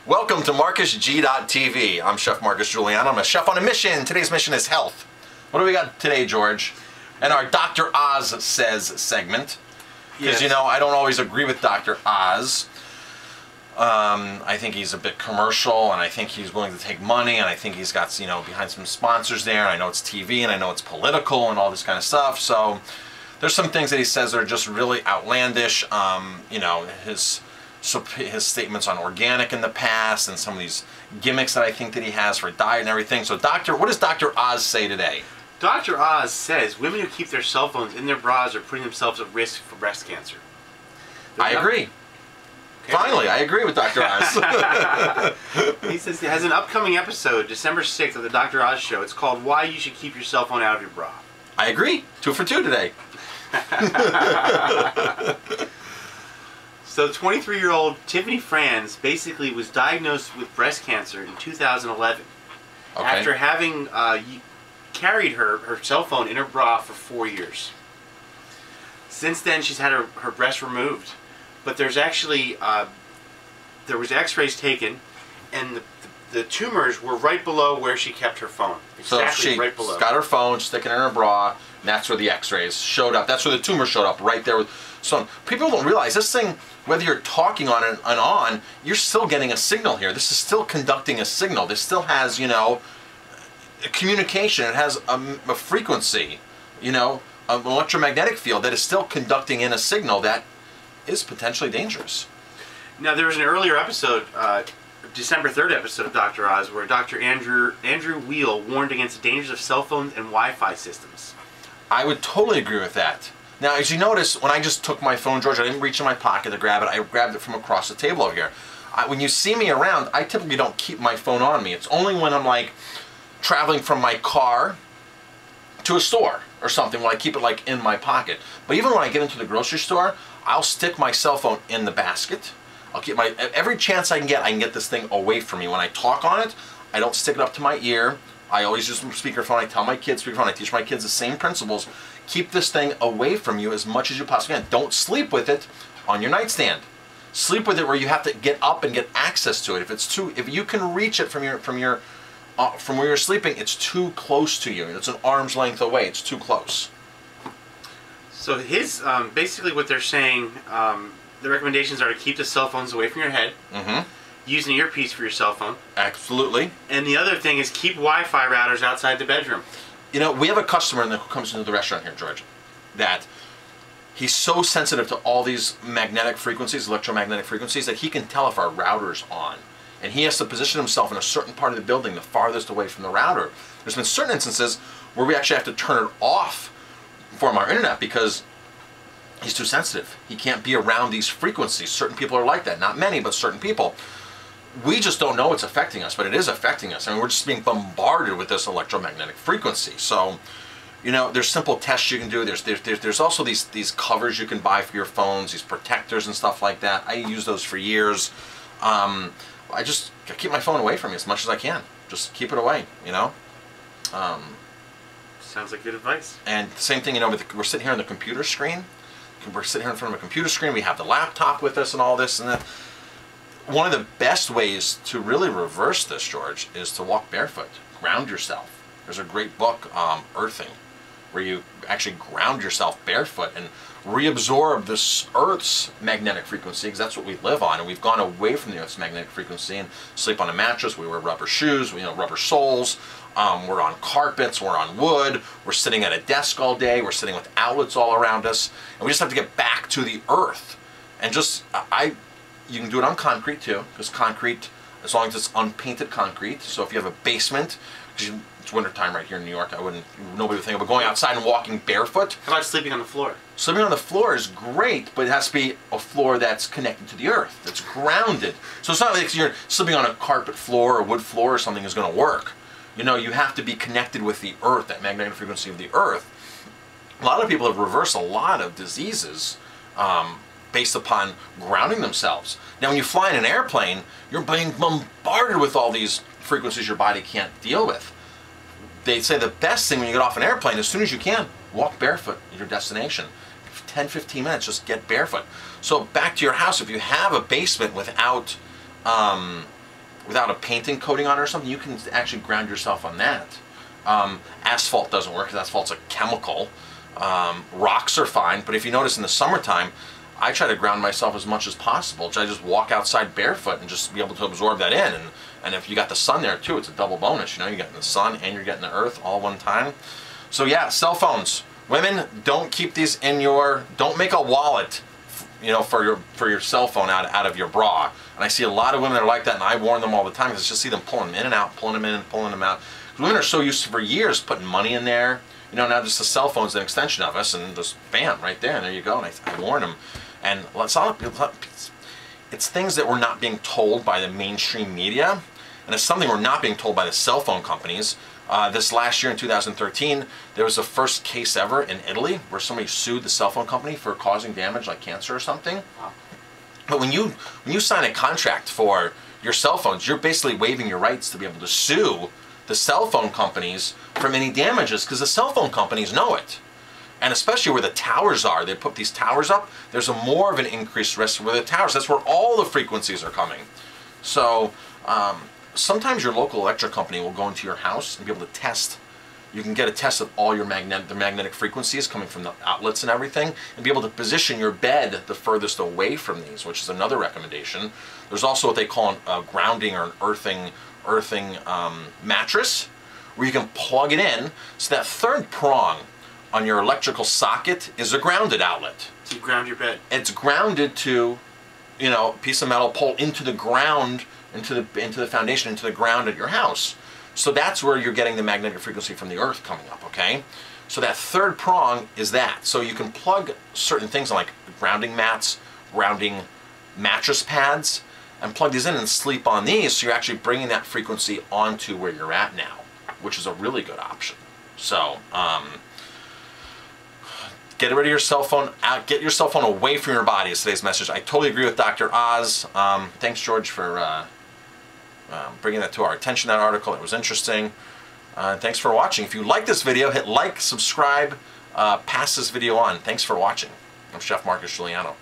Welcome to MarcusG.tv. I'm Chef Marcus Giuliano. I'm a chef on a mission. Today's mission is health. What do we got today, George? And our Dr. Oz Says segment. Because, you know, I don't always agree with Dr. Oz. I think he's a bit commercial, and I think he's willing to take money, and I think he's got, you know, behind some sponsors there, and I know it's TV, and I know it's political, and all this kind of stuff. So there's some things that he says that are just really outlandish. You know, his statements on organic in the past, and some of these gimmicks that I think that he has for diet and everything. So, what does Dr. Oz say today? Dr. Oz says women who keep their cell phones in their bras are putting themselves at risk for breast cancer. I agree. Okay. Finally, I agree with Dr. Oz. He says he has an upcoming episode, December 6th of the Dr. Oz Show. It's called Why You Should Keep Your Cell Phone Out of Your Bra. I agree. 2 for 2 today. So 23-year-old Tiffany Franz basically was diagnosed with breast cancer in 2011 after having carried her cell phone in her bra for 4 years. Since then, she's had her breast removed, but there's actually there was X-rays taken, and the tumors were right below where she kept her phone. Exactly, so right below. She's got her phone sticking in her bra, and that's where the X-rays showed up. That's where the tumor showed up, right there. So people don't realize this thing, whether you're talking on it and on, you're still getting a signal here. This is still conducting a signal. This still has, you know, a communication. It has a frequency, you know, an electromagnetic field that is still conducting in a signal that is potentially dangerous. Now, there was an earlier episode, December 3rd episode of Dr. Oz, where Dr. Andrew Weil warned against the dangers of cell phones and Wi-Fi systems. I would totally agree with that. Now, as you notice, when I just took my phone, George, I didn't reach in my pocket to grab it. I grabbed it from across the table over here. When you see me around, I typically don't keep my phone on me. It's only when I'm like traveling from my car to a store or something when I keep it like in my pocket. But even when I get into the grocery store, I'll stick my cell phone in the basket. I'll keep every chance I can get this thing away from me. When I talk on it, I don't stick it up to my ear. I always use speakerphone. I tell my kids speakerphone. I teach my kids the same principles. Keep this thing away from you as much as you possibly can. Don't sleep with it on your nightstand. Sleep with it where you have to get up and get access to it. If you can reach it from where you're sleeping, it's too close to you. It's an arm's length away. It's too close. So his basically what they're saying, the recommendations are to keep the cell phones away from your head. Use an earpiece for your cell phone. Absolutely. And the other thing is keep Wi-Fi routers outside the bedroom. You know, we have a customer who comes into the restaurant here, George, that he's so sensitive to all these magnetic frequencies, electromagnetic frequencies, that he can tell if our router's on. And he has to position himself in a certain part of the building, the farthest away from the router. There's been certain instances where we actually have to turn it off from our internet because he's too sensitive. He can't be around these frequencies. Certain people are like that. Not many, but certain people. We just don't know it's affecting us, but it is affecting us. I mean, we're just being bombarded with this electromagnetic frequency. So, you know, there's simple tests you can do. There's also these covers you can buy for your phones, these protectors and stuff like that. I use those for years. I keep my phone away from me as much as I can. Just keep it away, you know. Sounds like good advice. And same thing, you know, we're sitting here on the computer screen. We're sitting here in front of a computer screen. We have the laptop with us and all this and that. One of the best ways to really reverse this, George, is to walk barefoot. Ground yourself. There's a great book, Earthing, where you actually ground yourself barefoot and reabsorb this Earth's magnetic frequency, because that's what we live on, and we've gone away from the Earth's magnetic frequency and sleep on a mattress. We wear rubber shoes, rubber soles. We're on carpets, we're on wood, we're sitting at a desk all day, we're sitting with outlets all around us, and we just have to get back to the Earth. And you can do it on concrete too, because concrete, as long as it's unpainted concrete, so if you have a basement, because it's wintertime right here in New York, nobody would think about going outside and walking barefoot. How about sleeping on the floor? Sleeping on the floor is great, but it has to be a floor that's connected to the earth, that's grounded. So it's not like you're sleeping on a carpet floor or wood floor or something is going to work. You know, you have to be connected with the earth, that magnetic frequency of the earth. A lot of people have reversed a lot of diseases based upon grounding themselves. Now, when you fly in an airplane, you're being bombarded with all these frequencies your body can't deal with. They say the best thing when you get off an airplane, as soon as you can, walk barefoot at your destination. 10-15 minutes, just get barefoot. So back to your house, if you have a basement without without a painting coating on it or something, you can actually ground yourself on that. Asphalt doesn't work because asphalt's a chemical. Rocks are fine, but if you notice in the summertime, I try to ground myself as much as possible. I just walk outside barefoot and just be able to absorb that in. And if you got the sun there too, it's a double bonus. You know, you're getting the sun and you're getting the earth all one time. So yeah, cell phones. Women, don't keep these in your, don't make a wallet, you know, for your cell phone out of your bra. And I see a lot of women that are like that, and I warn them all the time because I just see them pulling them in and out, pulling them in and pulling them out. Women are so used to, for years, putting money in there. You know, now just the cell phone's an extension of us, and just bam, right there, and there you go. And I warn them. And it's things that we're not being told by the mainstream media, and it's something we're not being told by the cell phone companies. This last year in 2013, there was the first case ever in Italy where somebody sued the cell phone company for causing damage like cancer or something. Wow. But when you sign a contract for your cell phones, you're basically waiving your rights to be able to sue the cell phone companies from any damages, because the cell phone companies know it. And especially where the towers are, they put these towers up, there's a more of an increased risk where the towers, that's where all the frequencies are coming. So sometimes your local electric company will go into your house and be able to test. You can get a test of all your magnetic frequencies coming from the outlets and everything, and be able to position your bed the furthest away from these, which is another recommendation. There's also what they call a grounding or an earthing mattress, where you can plug it in, so that third prong on your electrical socket is a grounded outlet. So you ground your bed. It's grounded to, you know, a piece of metal pole into the ground, into the foundation, into the ground at your house. So that's where you're getting the magnetic frequency from the earth coming up, okay? So that third prong is that. So you can plug certain things like grounding mats, grounding mattress pads, and plug these in and sleep on these, so you're actually bringing that frequency onto where you're at now, which is a really good option. So get rid of your cell phone, get your cell phone away from your body is today's message. I totally agree with Dr. Oz. Thanks, George, for bringing that to our attention, that article. It was interesting. Thanks for watching. If you like this video, hit like, subscribe, pass this video on. Thanks for watching. I'm Chef Marcus Giuliano.